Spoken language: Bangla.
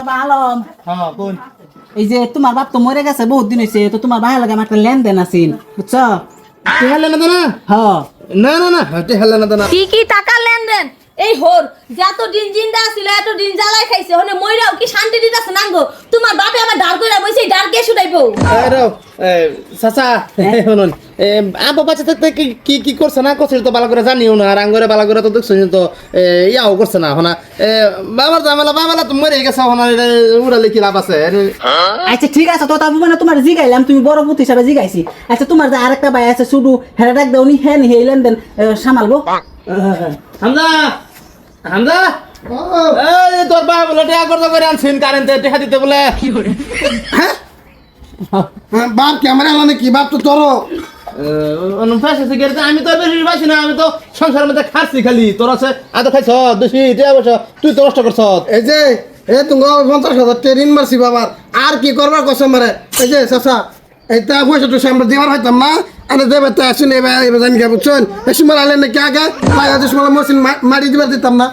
বাবা আলম হ্যাঁ কোন এই যে তোমার বাপ তো মরে গেছে বহুত দিন হয়েছে তো তোমার ভাই লাগে আমার একটা লেনদেন আছিল বুঝছো তুই হেলে না না হ না না না তুই হেলে না না কি টাকা লেনদেন এই হোর যত দিন জিন্দা ছিল এত দিন জ্বালাই খাইছে হনে মইরাও কি শান্তি দিতাছ নাঙ্গো তোমার বাপে আমার ডার কইরা বইছে ডার কে শুনাইবো আরে চাচা শুনুন আব্বা বাচ্চা থাকতে কি কি করছে না করছে তো ভালো করে জানিও না আর আঙ্গুরে ভালো করে তো দেখছো তো ইয়াও করছে না হনা বাবার বাবালা তো মরে গেছে হনা উড়ালে কি লাভ আছে আচ্ছা ঠিক আছে তো তবে মানে তোমার জিগাইলাম তুমি বড় পুত হিসাবে জিগাইছি আচ্ছা তোমার যে আরেকটা ভাই আছে শুধু হেরে ডাক দাও নি হ্যাঁ নি এই লেনদেন সামালবো হামজা হামজা এই তোর বাবা বলে টাকা করতে করে আনছিন কারেন্টে টাকা দিতে বলে হ্যাঁ বাপ ক্যামেরা এলানে কি বাপ তো তোর আমি তো বেশি পাইছি না আমি তো সংসারের মধ্যে খাচ্ছি খালি তোর আছে এত খাইছ বেশি টাকা পয়সা তুই তো কষ্ট করছ এই যে তুমি 50,000 ঋণ মারছি বাবার আর কি করবার কসম মারে এই যে চাচা এইটা পয়সা তো আমরা দেওয়ার হইতাম না আরে দেবে তো আসুন এবার জানি বুঝছেন এই সময় আলেন নাকি আগে মরছিন মারি দিবার দিতাম না